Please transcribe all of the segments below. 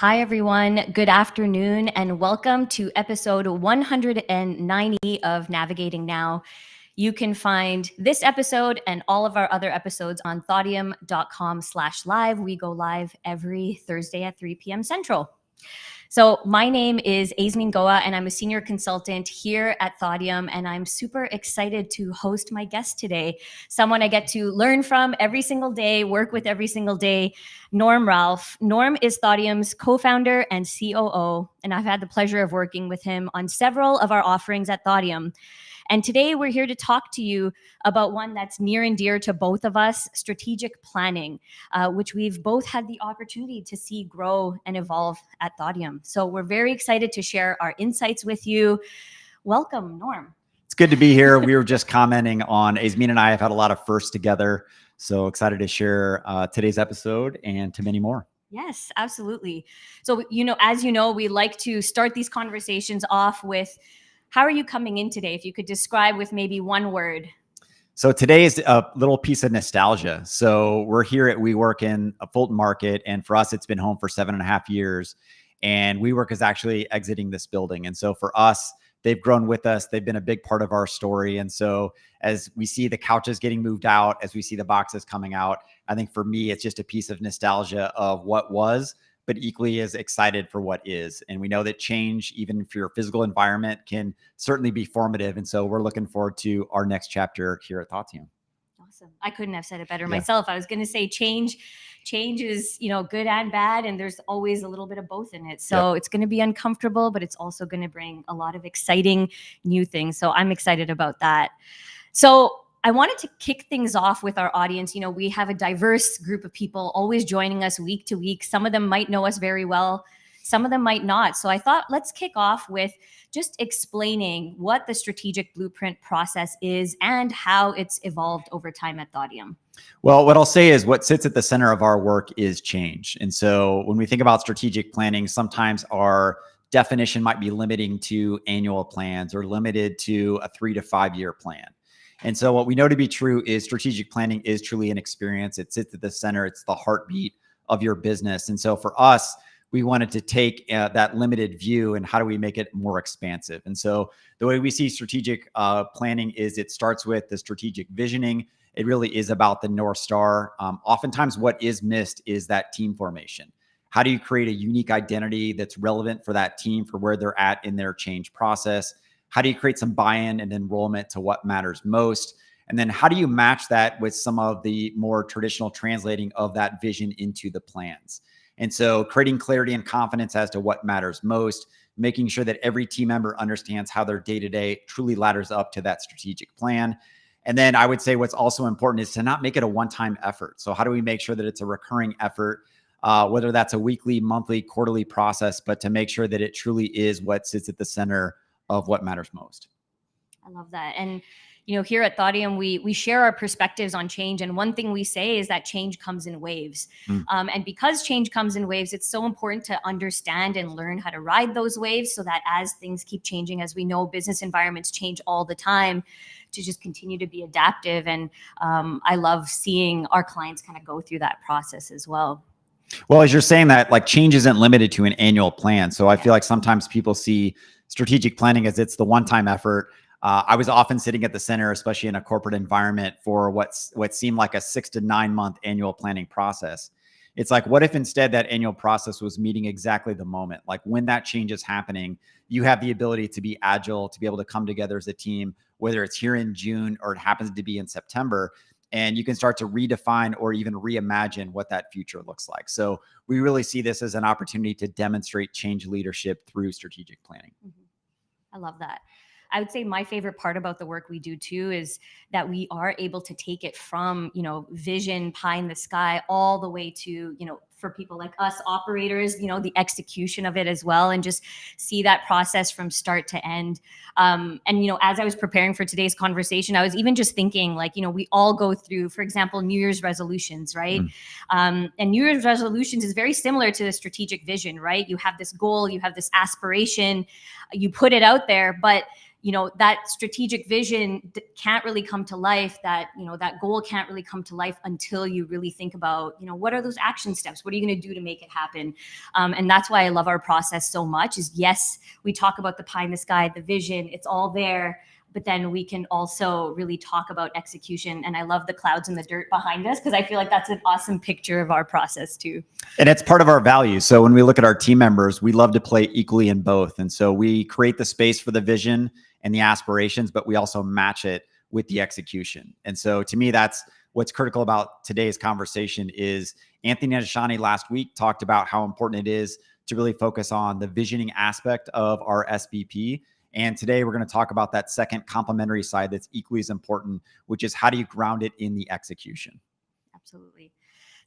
Hi, everyone. Good afternoon, and welcome to episode 190 of Navigating Now. You can find this episode and all of our other episodes on thaudium.com/live. We go live every Thursday at 3 p.m. Central. So my name is Azmin Gowa, and I'm a senior consultant here at Thaudium, and I'm super excited to host my guest today, someone I get to learn from every single day, work with every single day, Norm Ralph. Norm is Thaudium's co-founder and COO, and I've had the pleasure of working with him on several of our offerings at Thaudium. And today we're here to talk to you about one that's near and dear to both of us, strategic planning, which we've both had the opportunity to see grow and evolve at Thaudium. So we're very excited to share our insights with you. Welcome, Norm. It's good to be here. We were just commenting on Azmin and I have had a lot of firsts together. So excited to share today's episode and to many more. Yes, absolutely. So, as you know, we like to start these conversations off with, how are you coming in today? If you could describe with maybe one word. So today is a little piece of nostalgia. So we're here at WeWork in Fulton Market. And for us, it's been home for 7.5 years. And WeWork is actually exiting this building. And so for us, they've grown with us. They've been a big part of our story. And so as we see the couches getting moved out, as we see the boxes coming out, I think for me, it's just a piece of nostalgia of what was, but equally as excited for what is. And we know that change, even for your physical environment, can certainly be formative. And so we're looking forward to our next chapter here at Thaudium. Awesome. I couldn't have said it better myself. I was going to say change is, good and bad, and there's always a little bit of both in it. So It's going to be uncomfortable, but it's also going to bring a lot of exciting new things. So I'm excited about that. So I wanted to kick things off with our audience. We have a diverse group of people always joining us week to week. Some of them might know us very well. Some of them might not. So I thought, let's kick off with just explaining what the strategic blueprint process is and how it's evolved over time at Thaudium. Well, what I'll say is what sits at the center of our work is change. And so when we think about strategic planning, sometimes our definition might be limiting to annual plans or limited to a 3 to 5 year plan. And so what we know to be true is strategic planning is truly an experience. It sits at the center. It's the heartbeat of your business. And so for us, we wanted to take that limited view and how do we make it more expansive? And so the way we see strategic planning is it starts with the strategic visioning. It really is about the North Star. Oftentimes what is missed is that team formation. How do you create a unique identity that's relevant for that team, for where they're at in their change process? How do you create some buy-in and enrollment to what matters most? And then how do you match that with some of the more traditional translating of that vision into the plans? And so creating clarity and confidence as to what matters most, making sure that every team member understands how their day-to-day truly ladders up to that strategic plan. And then I would say what's also important is to not make it a one-time effort. So how do we make sure that it's a recurring effort, whether that's a weekly, monthly, quarterly process, but to make sure that it truly is what sits at the center of what matters most. I love that. And, here at Thaudium, we share our perspectives on change. And one thing we say is that change comes in waves. And because change comes in waves, it's so important to understand and learn how to ride those waves so that as things keep changing, as we know, business environments change all the time, to just continue to be adaptive. And I love seeing our clients kind of go through that process as well. Well, as you're saying that, like, change isn't limited to an annual plan. So I feel like sometimes people see strategic planning as it's the one-time effort. I was often sitting at the center, especially in a corporate environment, for what seemed like a 6 to 9 month annual planning process. It's like, what if instead that annual process was meeting exactly the moment? Like when that change is happening, you have the ability to be agile, to be able to come together as a team, whether it's here in June or it happens to be in September. And you can start to redefine or even reimagine what that future looks like. So we really see this as an opportunity to demonstrate change leadership through strategic planning. I love that. I would say my favorite part about the work we do too is that we are able to take it from, vision, pie in the sky, all the way to, for people like us operators, the execution of it as well, and just see that process from start to end. And, as I was preparing for today's conversation, I was even just thinking like, we all go through, for example, New Year's resolutions, right? And New Year's resolutions is very similar to the strategic vision, right? You have this goal, you have this aspiration, you put it out there, but that strategic vision can't really come to life, that goal can't really come to life until you really think about, what are those action steps? What are you going to do to make it happen? And that's why I love our process so much is, yes, we talk about the pie in the sky, the vision, it's all there. But then we can also really talk about execution. And I love the clouds and the dirt behind us because I feel like that's an awesome picture of our process too. And it's part of our values. So when we look at our team members, we love to play equally in both. And so we create the space for the vision and the aspirations, but we also match it with the execution. And so to me, that's what's critical about today's conversation is Anthony and Ashani last week talked about how important it is to really focus on the visioning aspect of our SBP. And today we're going to talk about that second complementary side that's equally as important, which is how do you ground it in the execution? Absolutely.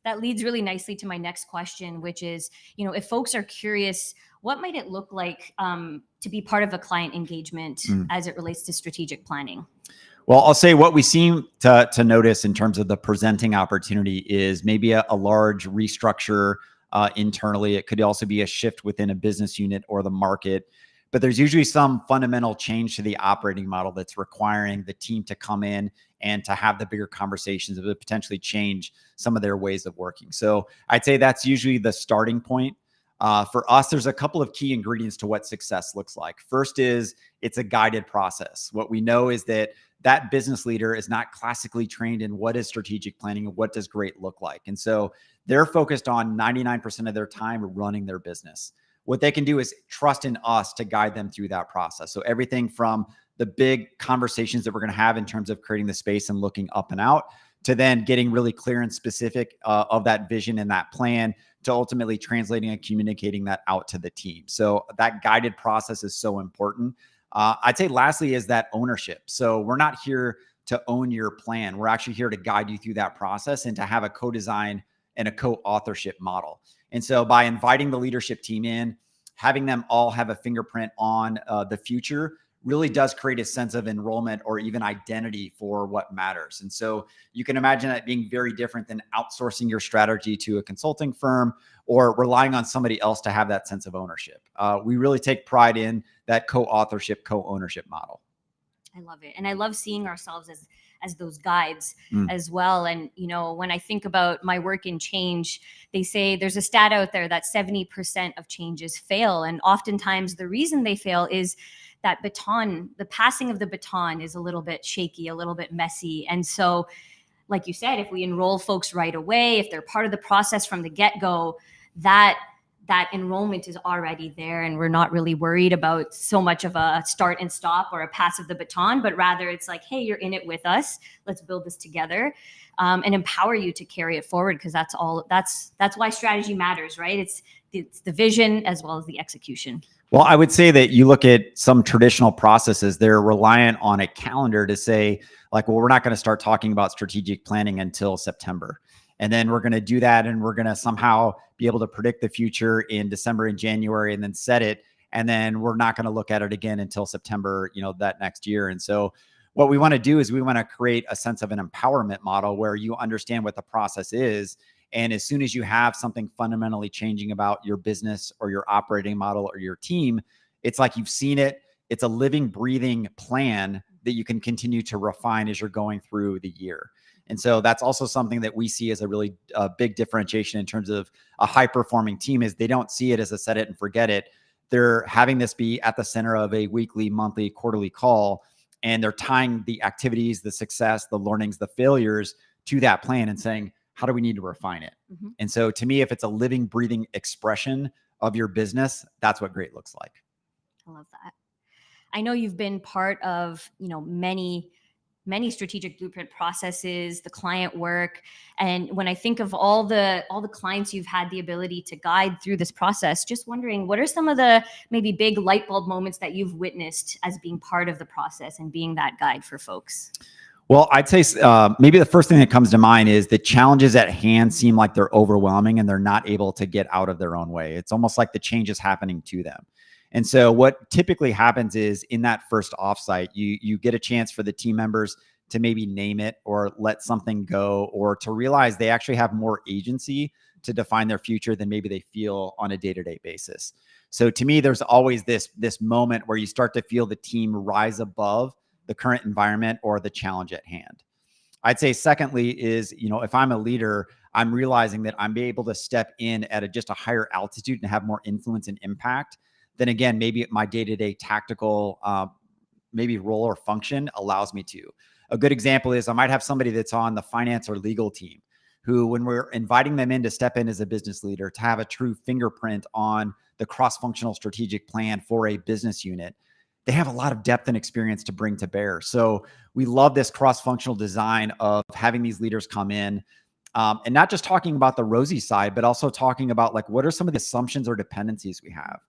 That leads really nicely to my next question, which is, if folks are curious, what might it look like to be part of a client engagement as it relates to strategic planning? Well, I'll say what we seem to notice in terms of the presenting opportunity is maybe a large restructure internally. It could also be a shift within a business unit or the market. But there's usually some fundamental change to the operating model that's requiring the team to come in and to have the bigger conversations that would potentially change some of their ways of working. So I'd say that's usually the starting point. For us, there's a couple of key ingredients to what success looks like. First is it's a guided process. What we know is that business leader is not classically trained in what is strategic planning and what does great look like. And so they're focused on 99% of their time running their business. What they can do is trust in us to guide them through that process. So everything from the big conversations that we're going to have in terms of creating the space and looking up and out to then getting really clear and specific of that vision and that plan to ultimately translating and communicating that out to the team. So that guided process is so important. I'd say lastly is that ownership. So we're not here to own your plan. We're actually here to guide you through that process and to have a co-design and a co-authorship model. And so by inviting the leadership team in, having them all have a fingerprint on the future really does create a sense of enrollment or even identity for what matters. And so you can imagine that being very different than outsourcing your strategy to a consulting firm or relying on somebody else to have that sense of ownership. We really take pride in that co-authorship, co-ownership model. I love it. And I love seeing ourselves as those guides as well. And, when I think about my work in change, they say there's a stat out there that 70% of changes fail. And oftentimes the reason they fail is that baton, the passing of the baton is a little bit shaky, a little bit messy. And so, like you said, if we enroll folks right away, if they're part of the process from the get-go, that enrollment is already there, and we're not really worried about so much of a start and stop or a pass of the baton, but rather it's like, hey, you're in it with us. Let's build this together, and empower you to carry it forward, because that's why strategy matters, right? It's the vision as well as the execution. Well, I would say that you look at some traditional processes, they're reliant on a calendar to say, like, well, we're not going to start talking about strategic planning until September. And then we're going to do that, and we're going to somehow be able to predict the future in December and January and then set it. And then we're not going to look at it again until September, that next year. And so what we want to do is we want to create a sense of an empowerment model where you understand what the process is. And as soon as you have something fundamentally changing about your business or your operating model or your team, it's like you've seen it. It's a living, breathing plan that you can continue to refine as you're going through the year. And so that's also something that we see as a really big differentiation in terms of a high-performing team is they don't see it as a set it and forget it. They're having this be at the center of a weekly, monthly, quarterly call, and they're tying the activities, the success, the learnings, the failures to that plan and saying, how do we need to refine it? Mm-hmm. And so to me, if it's a living, breathing expression of your business, that's what great looks like. I love that. I know you've been part of, many strategic blueprint processes, the client work. And when I think of all the clients you've had the ability to guide through this process, just wondering, what are some of the maybe big light bulb moments that you've witnessed as being part of the process and being that guide for folks? Well, I'd say maybe the first thing that comes to mind is the challenges at hand seem like they're overwhelming and they're not able to get out of their own way. It's almost like the change is happening to them. And so what typically happens is in that first offsite, you get a chance for the team members to maybe name it or let something go, or to realize they actually have more agency to define their future than maybe they feel on a day-to-day basis. So to me, there's always this moment where you start to feel the team rise above the current environment or the challenge at hand. I'd say secondly is, if I'm a leader, I'm realizing that I'm able to step in at just a higher altitude and have more influence and impact than, again, maybe my day-to-day tactical maybe role or function allows me to. A good example is I might have somebody that's on the finance or legal team who, when we're inviting them in to step in as a business leader, to have a true fingerprint on the cross-functional strategic plan for a business unit, they have a lot of depth and experience to bring to bear. So we love this cross-functional design of having these leaders come in, and not just talking about the rosy side, but also talking about like, what are some of the assumptions or dependencies we have?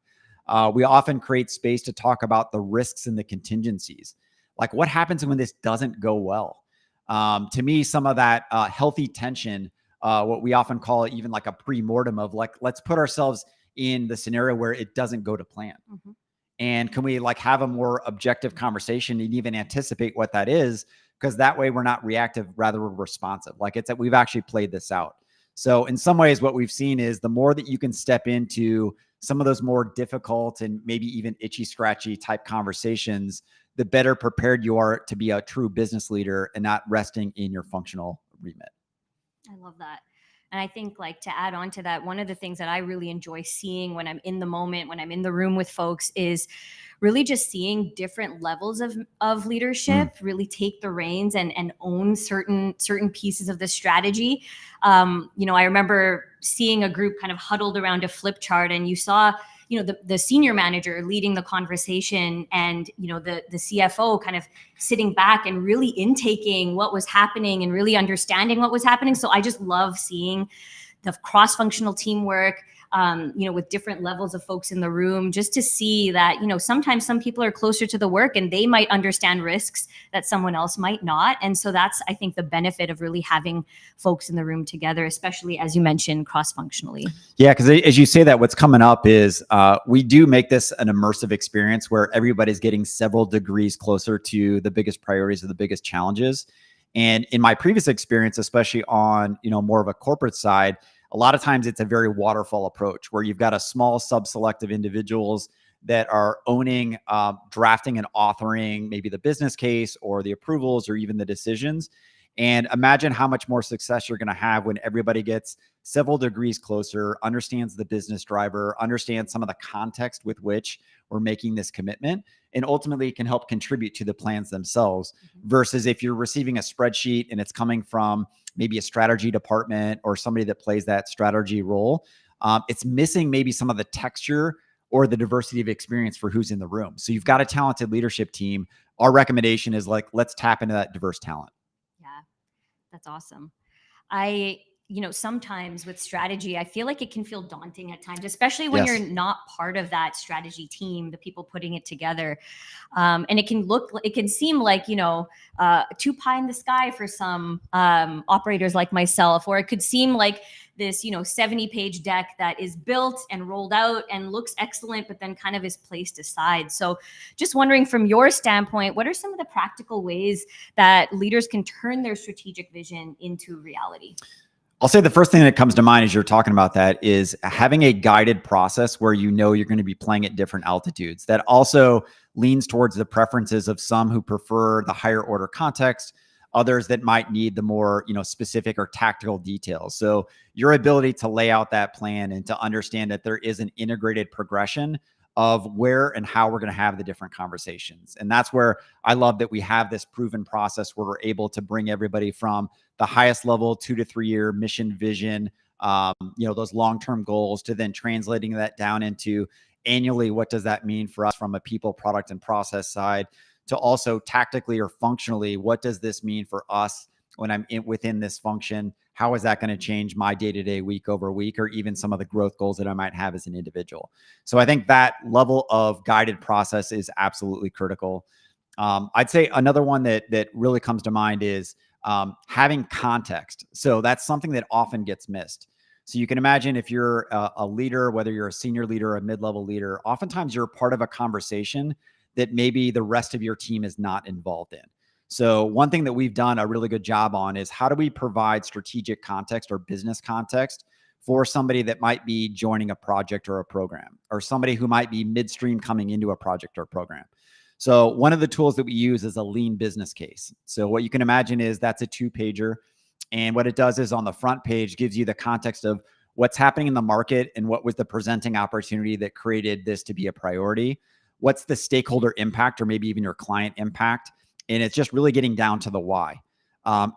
We often create space to talk about the risks and the contingencies. Like, what happens when this doesn't go well? To me, some of that healthy tension, what we often call it, even like a pre-mortem of like, let's put ourselves in the scenario where it doesn't go to plan. Mm-hmm. And can we like have a more objective conversation and even anticipate what that is? Because that way we're not reactive, rather we're responsive. Like, it's that we've actually played this out. So in some ways, what we've seen is the more that you can step into some of those more difficult and maybe even itchy, scratchy type conversations, the better prepared you are to be a true business leader and not resting in your functional remit. I love that. And I think, like, to add on to that, one of the things that I really enjoy seeing when I'm in the moment, when I'm in the room with folks, is really just seeing different levels of leadership really take the reins and own certain pieces of the strategy. I remember seeing a group kind of huddled around a flip chart, and you saw the senior manager leading the conversation, and the CFO kind of sitting back and really intaking what was happening and really understanding what was happening. So I just love seeing the cross-functional teamwork, with different levels of folks in the room, just to see that, sometimes some people are closer to the work and they might understand risks that someone else might not. And so that's, I think, the benefit of really having folks in the room together, especially, as you mentioned, cross-functionally. Yeah, because as you say that, what's coming up is we do make this an immersive experience where everybody's getting several degrees closer to the biggest priorities or the biggest challenges. And in my previous experience, especially on, more of a corporate side, a lot of times it's a very waterfall approach where you've got a small subselect of individuals that are owning, drafting and authoring maybe the business case or the approvals or even the decisions. And imagine how much more success you're going to have when everybody gets several degrees closer, understands the business driver, understands some of the context with which we're making this commitment, and ultimately can help contribute to the plans themselves. Versus if you're receiving a spreadsheet and it's coming from maybe a strategy department or somebody that plays that strategy role, it's missing maybe some of the texture or the diversity of experience for who's in the room. So you've got a talented leadership team. Our recommendation is like, let's tap into that diverse talent. Yeah, that's awesome. Sometimes with strategy, I feel like it can feel daunting at times, especially when you're not part of that strategy team, the people putting it together. And it can seem like, too pie in the sky for some operators like myself, or it could seem like this, 70-page deck that is built and rolled out and looks excellent, but then kind of is placed aside. So just wondering, from your standpoint, what are some of the practical ways that leaders can turn their strategic vision into reality? I'll say the first thing that comes to mind as you're talking about that is having a guided process where you're going to be playing at different altitudes. That also leans towards the preferences of some who prefer the higher order context, others that might need the more, specific or tactical details. So your ability to lay out that plan and to understand that there is an integrated progression of where and how we're going to have the different conversations. And that's where I love that we have this proven process where we're able to bring everybody from the highest level 2 to 3 year mission vision, those long-term goals, to then translating that down into annually, what does that mean for us from a people, product, and process side, to also tactically or functionally, what does this mean for us when I'm within this function? How is that going to change my day-to-day, week over week, or even some of the growth goals that I might have as an individual? So I think that level of guided process is absolutely critical. I'd say another one that really comes to mind is having context. So that's something that often gets missed. So you can imagine if you're a leader, whether you're a senior leader or a mid-level leader, oftentimes you're part of a conversation that maybe the rest of your team is not involved in. So one thing that we've done a really good job on is how do we provide strategic context or business context for somebody that might be joining a project or a program, or somebody who might be midstream coming into a project or program. So one of the tools that we use is a lean business case. So what you can imagine is that's a 2-pager. And what it does is on the front page gives you the context of what's happening in the market and what was the presenting opportunity that created this to be a priority. What's the stakeholder impact or maybe even your client impact? And it's just really getting down to the why.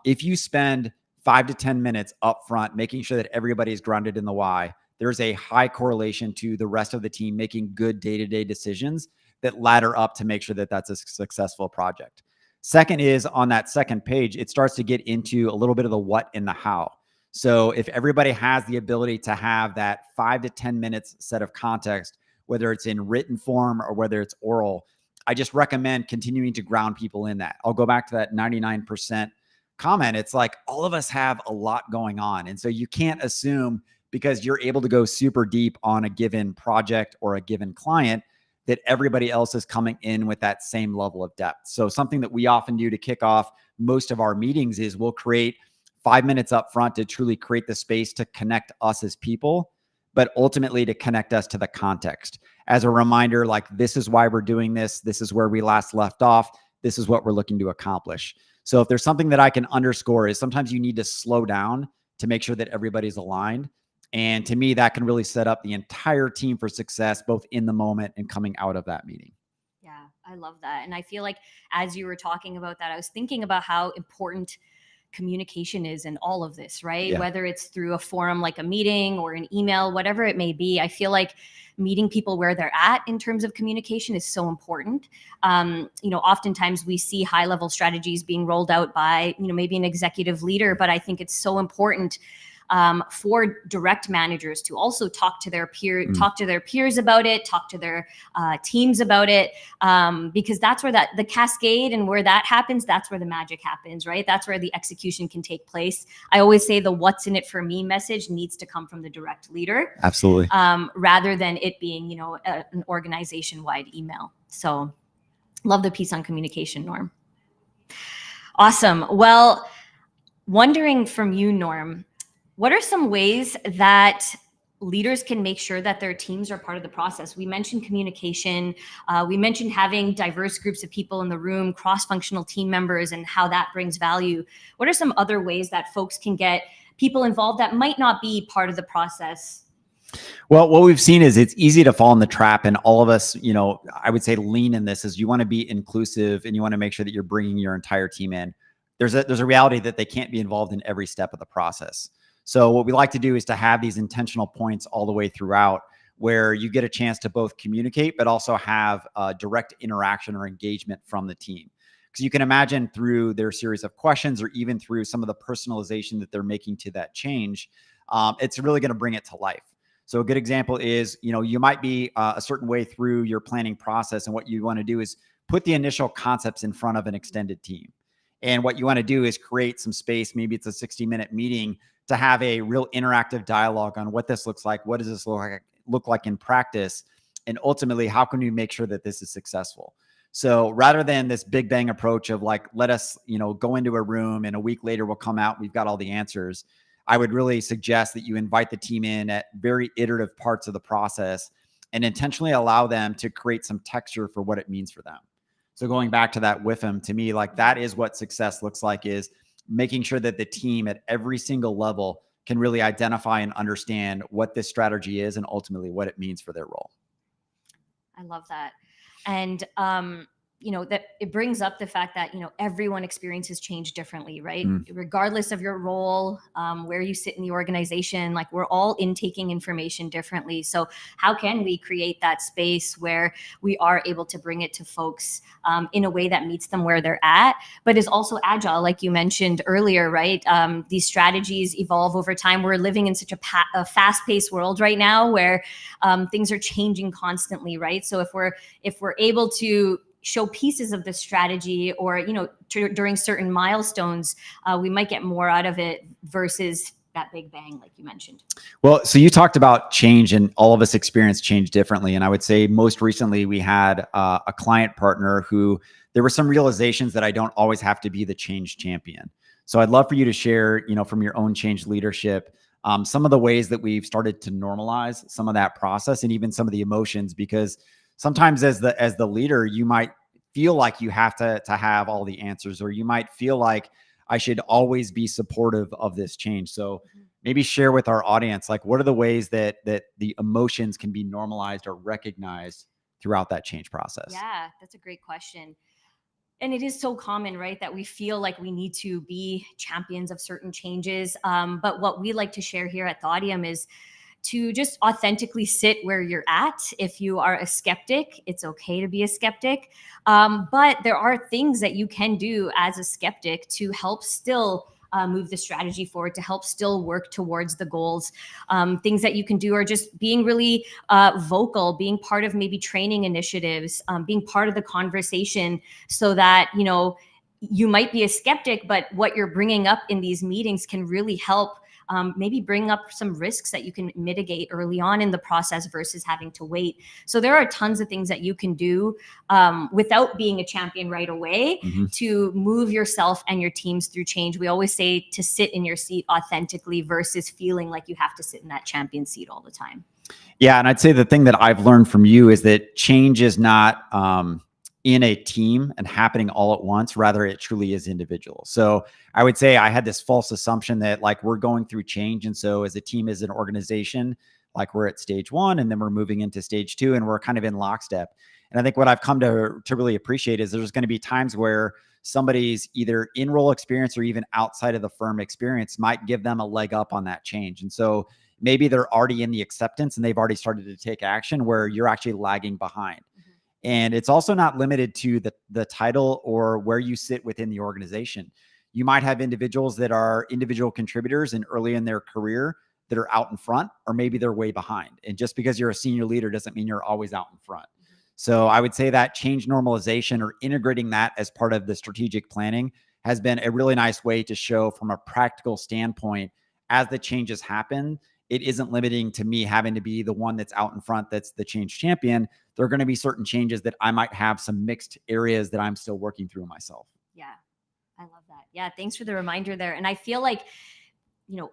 If you spend 5 to 10 minutes up front, making sure that everybody's grounded in the why, there's a high correlation to the rest of the team making good day-to-day decisions that ladder up to make sure that that's a successful project. Second is on that second page, it starts to get into a little bit of the what and the how. So if everybody has the ability to have that 5 to 10 minutes set of context, whether it's in written form or whether it's oral, I just recommend continuing to ground people in that. I'll go back to that 99% comment. It's like all of us have a lot going on. And so you can't assume because you're able to go super deep on a given project or a given client that everybody else is coming in with that same level of depth. So something that we often do to kick off most of our meetings is we'll create 5 minutes up front to truly create the space to connect us as people, but ultimately to connect us to the context. As a reminder, like, this is why we're doing this. This is where we last left off. This is what we're looking to accomplish. So if there's something that I can underscore is sometimes you need to slow down to make sure that everybody's aligned. And to me, that can really set up the entire team for success, both in the moment and coming out of that meeting. Yeah, I love that. And I feel like as you were talking about that, I was thinking about how important communication is in all of this, right? Yeah. Whether it's through a forum like a meeting or an email, whatever it may be, I feel like meeting people where they're at in terms of communication is so important. Oftentimes we see high level strategies being rolled out by, maybe an executive leader, but I think it's so important for direct managers to also talk to their peers about it, talk to their teams about it, because that's where the cascade and where that happens, that's where the magic happens, right? That's where the execution can take place. I always say the "what's in it for me" message needs to come from the direct leader, Absolutely, rather than it being, an organization-wide email. So, love the piece on communication, Norm. Awesome. Well, wondering from you, Norm, what are some ways that leaders can make sure that their teams are part of the process? We mentioned communication. We mentioned having diverse groups of people in the room, cross-functional team members, and how that brings value. What are some other ways that folks can get people involved that might not be part of the process? Well, what we've seen is it's easy to fall in the trap, and all of us, I would say lean in this, is you want to be inclusive and you want to make sure that you're bringing your entire team in. There's a reality that they can't be involved in every step of the process. So what we like to do is to have these intentional points all the way throughout where you get a chance to both communicate, but also have direct interaction or engagement from the team. Because you can imagine through their series of questions or even through some of the personalization that they're making to that change, it's really going to bring it to life. So a good example is, you might be a certain way through your planning process, and what you want to do is put the initial concepts in front of an extended team. And what you want to do is create some space. Maybe it's a 60-minute meeting to have a real interactive dialogue on what this looks like. What does this look like in practice? And ultimately, how can we make sure that this is successful? So rather than this big bang approach of like, let us, go into a room and a week later we'll come out, we've got all the answers. I would really suggest that you invite the team in at very iterative parts of the process and intentionally allow them to create some texture for what it means for them. So going back to that with them, to me, like, that is what success looks like, is making sure that the team at every single level can really identify and understand what this strategy is and ultimately what it means for their role. I love that. And, that it brings up the fact that, everyone experiences change differently, right? Regardless of your role, where you sit in the organization, like, we're all intaking information differently. So how can we create that space where we are able to bring it to folks in a way that meets them where they're at, but is also agile, like you mentioned earlier, right? These strategies evolve over time. We're living in such a fast-paced world right now where things are changing constantly, right? So if we're able to show pieces of the strategy or, during certain milestones, we might get more out of it versus that big bang, like you mentioned. Well, so you talked about change, and all of us experience change differently. And I would say most recently we had a client partner who there were some realizations that I don't always have to be the change champion. So I'd love for you to share, from your own change leadership, some of the ways that we've started to normalize some of that process and even some of the emotions, because sometimes as the leader, you might feel like you have to have all the answers, or you might feel like I should always be supportive of this change. So maybe share with our audience, like, what are the ways that the emotions can be normalized or recognized throughout that change process? Yeah, that's a great question. And it is so common, right, that we feel like we need to be champions of certain changes. But what we like to share here at Thaudium is to just authentically sit where you're at. If you are a skeptic, it's okay to be a skeptic. But there are things that you can do as a skeptic to help still move the strategy forward, to help still work towards the goals. Things that you can do are just being really vocal, being part of maybe training initiatives, being part of the conversation, so that, you know, you might be a skeptic, but what you're bringing up in these meetings can really help maybe bring up some risks that you can mitigate early on in the process versus having to wait. So there are tons of things that you can do without being a champion right away to move yourself and your teams through change. We always say to sit in your seat authentically versus feeling like you have to sit in that champion seat all the time. Yeah. And I'd say the thing that I've learned from you is that change is not in a team and happening all at once. Rather, it truly is individual. So I would say I had this false assumption that, like, we're going through change. And so as a team, as an organization, like, we're at stage 1 and then we're moving into stage 2 and we're kind of in lockstep. And I think what I've come to really appreciate is there's going to be times where somebody's either in role experience or even outside of the firm experience might give them a leg up on that change. And so maybe they're already in the acceptance and they've already started to take action where you're actually lagging behind. And it's also not limited to the title or where you sit within the organization. You might have individuals that are individual contributors and early in their career that are out in front, or maybe they're way behind. And just because you're a senior leader doesn't mean you're always out in front. So I would say that change normalization or integrating that as part of the strategic planning has been a really nice way to show from a practical standpoint, as the changes happen, it isn't limiting to me having to be the one that's out in front, that's the change champion. There are going to be certain changes that I might have some mixed areas that I'm still working through myself. Yeah, I love that. Yeah, thanks for the reminder there. And I feel like, you know,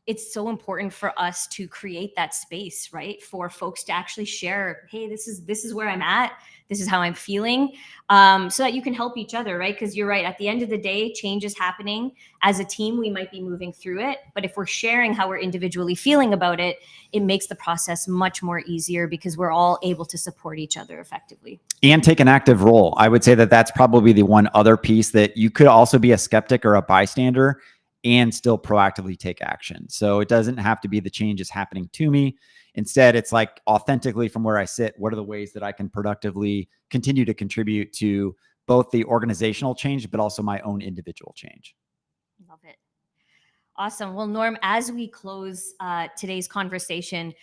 it's so important for us to create that space, right? For folks to actually share, hey, this is where I'm at. This is how I'm feeling, so that you can help each other, right? Because you're right. At the end of the day, change is happening. As a team, we might be moving through it. But if we're sharing how we're individually feeling about it, it makes the process much more easier because we're all able to support each other effectively. And take an active role. I would say that that's probably the one other piece, that you could also be a skeptic or a bystander and still proactively take action. So it doesn't have to be the change is happening to me. Instead, it's like, authentically from where I sit, what are the ways that I can productively continue to contribute to both the organizational change, but also my own individual change. Love it. Awesome. Well, Norm, as we close today's conversation,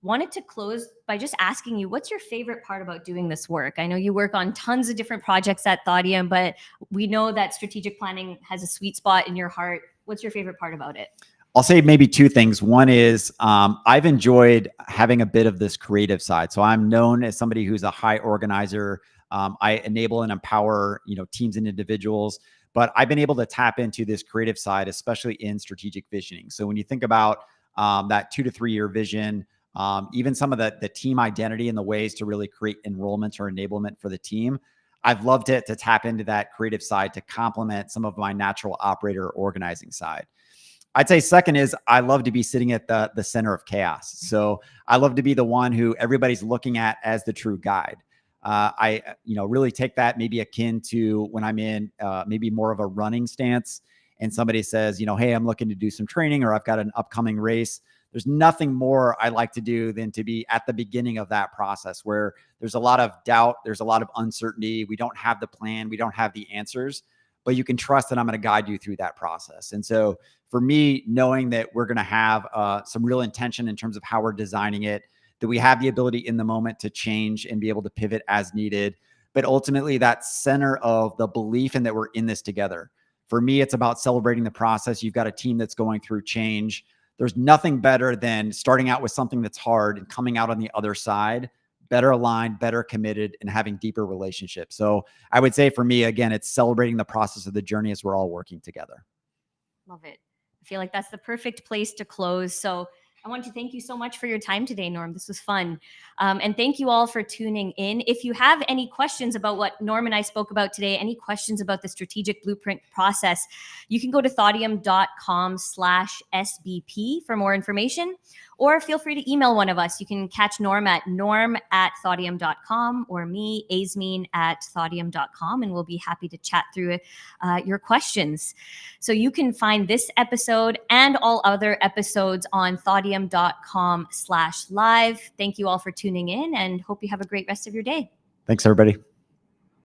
wanted to close by just asking you, what's your favorite part about doing this work? I know you work on tons of different projects at Thaudium, but we know that strategic planning has a sweet spot in your heart. What's your favorite part about it? I'll say maybe two things. One is I've enjoyed having a bit of this creative side. So I'm known as somebody who's a high organizer. I enable and empower, teams and individuals, but I've been able to tap into this creative side, especially in strategic visioning. So when you think about that 2 to 3 year vision, even some of the team identity and the ways to really create enrollment or enablement for the team, I've loved it to tap into that creative side to complement some of my natural operator organizing side. I'd say second is I love to be sitting at the center of chaos. So I love to be the one who everybody's looking at as the true guide. I really take that maybe akin to when I'm in maybe more of a running stance and somebody says, hey, I'm looking to do some training or I've got an upcoming race. There's nothing more I like to do than to be at the beginning of that process where there's a lot of doubt. There's a lot of uncertainty. We don't have the plan. We don't have the answers, but you can trust that I'm going to guide you through that process. And so for me, knowing that we're going to have some real intention in terms of how we're designing it, that we have the ability in the moment to change and be able to pivot as needed, but ultimately that center of the belief in that we're in this together. For me, it's about celebrating the process. You've got a team that's going through change. There's nothing better than starting out with something that's hard and coming out on the other side better aligned, better committed, and having deeper relationships. So I would say for me, again, it's celebrating the process of the journey as we're all working together. Love it. I feel like that's the perfect place to close. So I want to thank you so much for your time today, Norm. This was fun. And thank you all for tuning in. If you have any questions about what Norm and I spoke about today, any questions about the strategic blueprint process, you can go to thaudium.com/SBP for more information, or feel free to email one of us. You can catch Norm at norm@thaudium.com or me, Azmin, at thaudium.com, and we'll be happy to chat through your questions. So you can find this episode and all other episodes on thaudium.com/live. Thank you all for tuning in and hope you have a great rest of your day. Thanks, everybody.